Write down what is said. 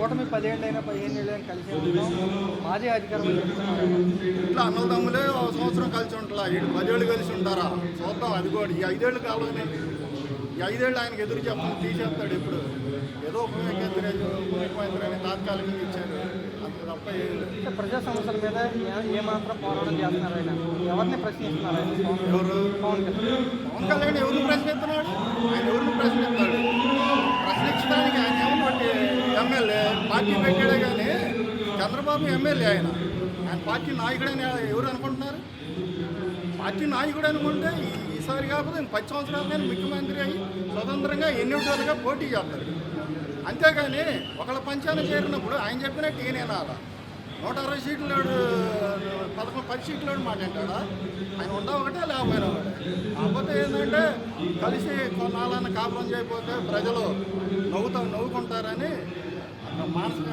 కూటమి 10 ఏళ్ళైనా 15 ఏళ్ళైనా కలిసి ఉంటాం మాజీ అధికారం చెప్తున్నారు. ఇట్లా అన్నదమ్ములే ఒక సంవత్సరం కలిసి ఉంటారా? 10 ఏళ్ళు కలిసి ఉంటారా? చూద్దాం. అది కూడా ఈ 5 ఏళ్ళు కావాలని ఈ 5 ఏళ్ళు ఆయనకు ఎదురు చెప్పని తీసేస్తాడు. ఇప్పుడు ఏదో ఉపయోగించని తాత్కాలికంగా ఇచ్చారు, అంత తప్ప ప్రజా సమస్యల మీద ఏమాత్రం పోరాటం చేస్తున్నారు ఆయన? ఎవరిని ప్రశ్నిస్తున్నారు ఆయన? ఎవరు? పవన్ కళ్యాణ్ ఎవరిని ప్రశ్నిస్తున్నాడు? ఆయన ఎవరిని ప్రశ్నిస్తాడు? ప్రశ్నించడానికి ఆయన ఏమన్నట్టు ఎమ్మెల్యే పార్టీ పెట్టాడే కానీ చంద్రబాబు ఎమ్మెల్యే. ఆయన పార్టీ నాయకుడని ఎవరు అనుకుంటున్నారు? పార్టీ నాయకుడు అనుకుంటే ఈసారి కాకపోతే 10 సంవత్సరాలకైనా ముఖ్యమంత్రి అయ్యి స్వతంత్రంగా ఎన్ని విధాలుగా పోటీ చేస్తారు. అంతేగాని ఒకళ్ళ పంచాయతీ చేరినప్పుడు ఆయన చెప్పినట్టు ఈయనేనాలా 160 సీట్లు 10 సీట్లు మాట అంటాడా? ఆయన ఉండా ఒకటే లేకపోయినా ఒకటే. కాకపోతే ఏంటంటే కలిసి కొన్నాళ్ళని కాపురం చేయకపోతే ప్రజలు నవ్వుకుంటారని మానసిక